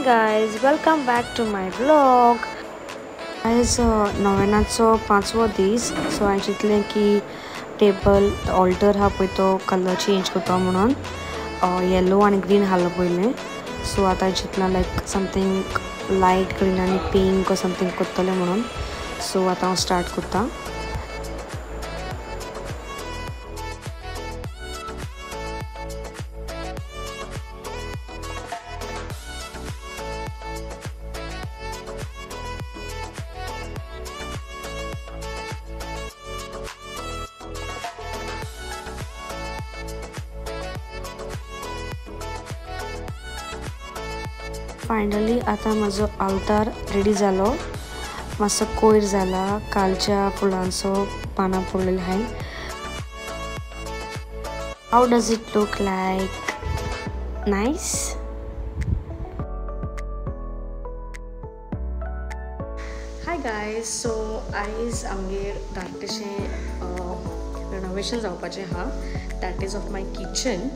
guys, welcome back to my vlog. Guys, नोवेनाचो 5वो दीस सो हांवें चिंतलें की टेबल ऑल्टर हा पळय तो कलर चेंज करता म्हणून येलो आनी ग्रीन हाडलो पयलें सो आतां हांवें चिंतलां लायक समथींग लायट ग्रीन आनी पिंक समथींग करतलें म्हणून सो आतां हांव स्टार्ट करतां. फायनली आता म्हजो अवतार रेडी जालो. मातसो कोयर जाला कालच्या फुलांचो पानां पडलेले हाय. How does it look like? Nice. Hi guys, so आयज आमगेर धाकटेशें रेनोवेशन जावपाचें आहा. That is of my kitchen.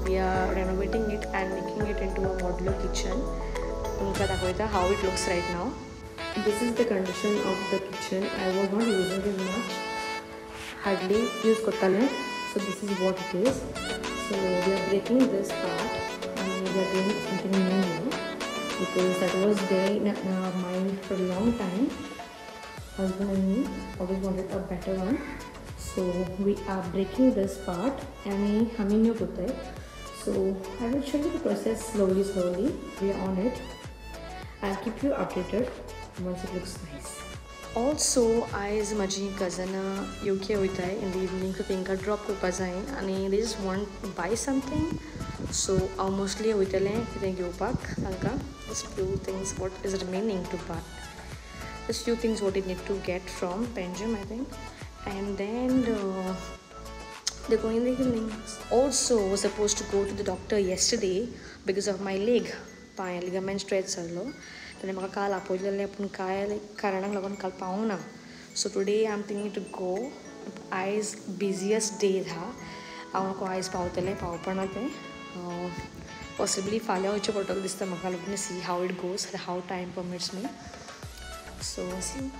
We are renovating it and making it into a modular kitchen. तुमकां दाखयता how it looks right now. This is the condition of the kitchen. I was not using it much, hardly use kottale. So this is what it is. So we are breaking this part and we are doing something new now because that was there in our mind for a long time. Husband and me always wanted a better one. So we are breaking this part and hum new hota hai. So I will show you the process slowly. We are on it. I'll keep you updated once it looks nice. Also, आज माझी cousin UK होता है in the evening, so तेंका drop करपा जाय आणि they just want to buy something. So I mostly वयतले कितें घेवपाक तांकां just few things what is remaining to buy. Just few things what you need to get from Panjim, I think. And then they're going in the evening. Also was supposed to go to the doctor yesterday because of my leg. Pi ligament stretch झालो. ताणें म्हाका काल आपयलेलें पूण कांय कारणाक लागून काल पावूंक ना. So today I am thinking to go. आयज बिजियस्ट डे हा. हांव नको आयज पावतलें पावपना तें पॉसिबली फाल्यां वयचें पडटलें दिसता म्हाका. Let me see how it goes how time permits me. So see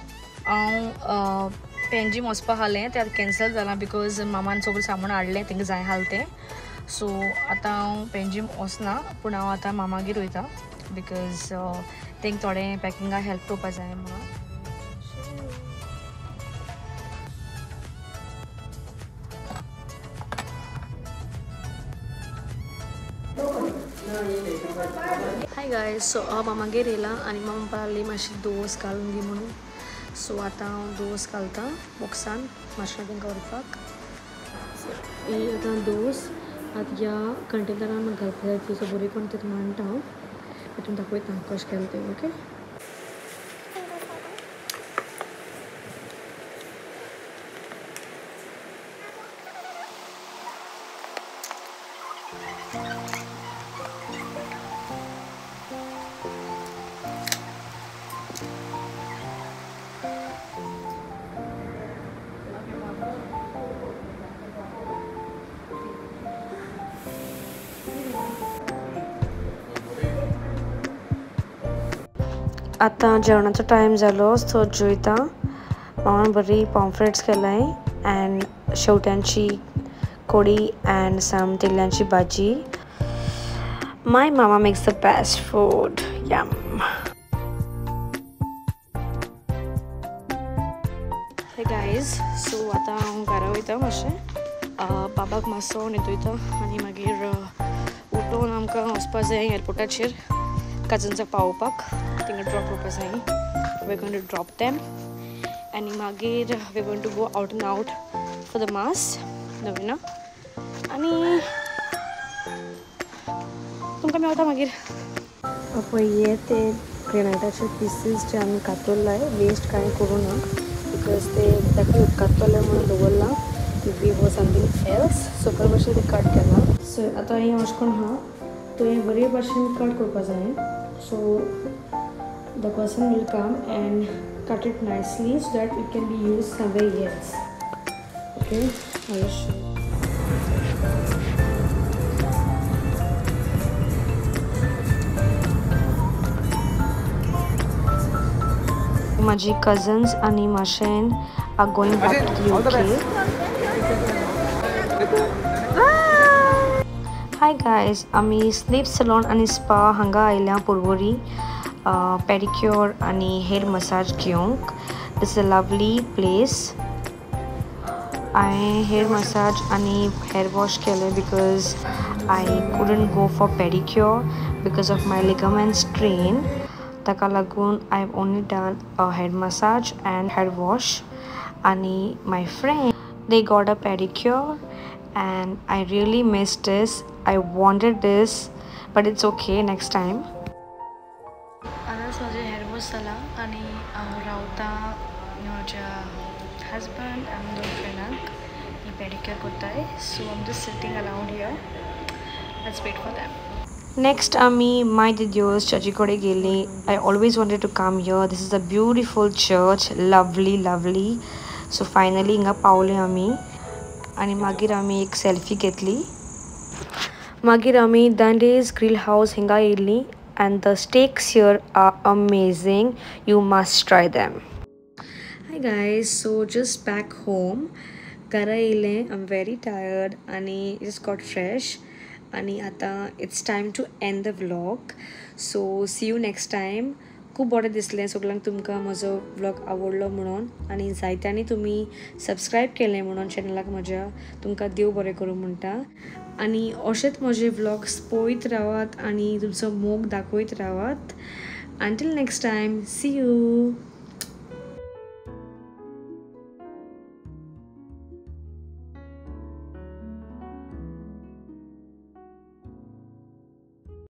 हांव पेंजीम वचपा आहलें तें आतां कॅन्सल जालां बिकॉज मामान सगळें सामान हाडलें तेंकां जाय आहलें तें. सो आतां हांव पेंजीम वचना पूण हांव आतां मामागेर वयता बिकॉज तेंकां थोडें पॅकिंगाक हेल्प करपा जाय म्हणून. हाय गायज, सो हांव मामागेर येयलां आनी मामा म्हणपा लागली मातशी दोस घालून दी म्हणून. सो आतां हांव दोस घालतां बॉक्सान मातशें तेंकां व्हरपाक. ही आतां दोस आतां ह्या कंटेनरान म्हाका घालपाक जाय ती. सो बरी करून तें मांडटा हांव हितून दाखयता हांव कशें केलें तें. ओके. आतां जेवणाचो टायम जालो सो जेवता. मामान बरी पॉम्फ्रेट्स केलाय अँड शेवट्यांची कोडी अँड सम तेल्ल्यांची भाजी. My mama makes the best food. Yum. Hey guys, so आतां हांव घरा वयता मातशें बाबाक मातसो न्हिदयता आनी मागीर उठोवन आमकां वचपा जाय एअरपोर्टाचेर कजन्साक पावोवपाक. थिंगा ड्रॉप करपा जाय. We are going to drop them आनी मागीर we are going to go out and out for the mass नवीना आनी तुमकां मेवता मागीर. पळय हे ते ग्रेनायटाचे पीसीस जे आमी कातरलाय वेस्ट कांय करूं ना बिकॉज ते ताका कातरले म्हणून दवरला वी वॉज समथींग एल्स. सो बरे भशेन ते कट केला. सो आतां हें अशें करून आहा तो हें बरे भशेन कट करपा जाय. So the person will come and cut it nicely so that it can be used somewhere else. Okay, I'll show you. माझी कझन्स आणि माशेन are going back to UK. Hi guys, आम्ही स्लीप सलॉन आणि spa हांगा आयल्या Porvorim pedicure आणि hair massage घेवंक. This is a lovely place. हांवें हेअर मसाज आणि हेअर वॉश केलें because I couldn't go for pedicure because of my ligament strain. ताका लागून I have only done a hair massage and hair wash. आणि my friend they got a pedicure and I really missed this. I wanted this but it's okay next time. आताच माझे hair wash जाला आणि हांव रावता म्हज्या husband आनी दोन फ्रेंडांक ही पेडिक्योर कोत्ताय. So I am just sitting around here. Let's wait for them. Next आम्ही माय दिद्योस चर्ची कडेन गेली. I always wanted to come here. This is a beautiful church. Lovely. So finally हिंगा पावले आमी आणि मागीर आमी एक सेल्फी घेतली. मागीर आमी दांडेज ग्रिल हाऊस हिंगा येयल्ली and the steaks here are amazing. You must try them. Hi guys, so just back home. घरा येयलें. आय एम व्हेरी टायर्ड आणि जस्ट गॉट फ्रेश. आणि आता it's time to end the vlog. So see you next time. खूब बरें दिसलें सगळ्यांक तुमकां म्हजो व्लॉग आवडलो म्हणून आनी जायत्यांनी तुमी सबस्क्रायब केलें म्हणून चॅनलाक म्हज्या. तुमकां देव बरें करूं म्हणटा. आनी अशेंच म्हजे व्लॉग्स पळयत रावात आनी तुमचो मोग दाखयत रावात. Until next time, see you.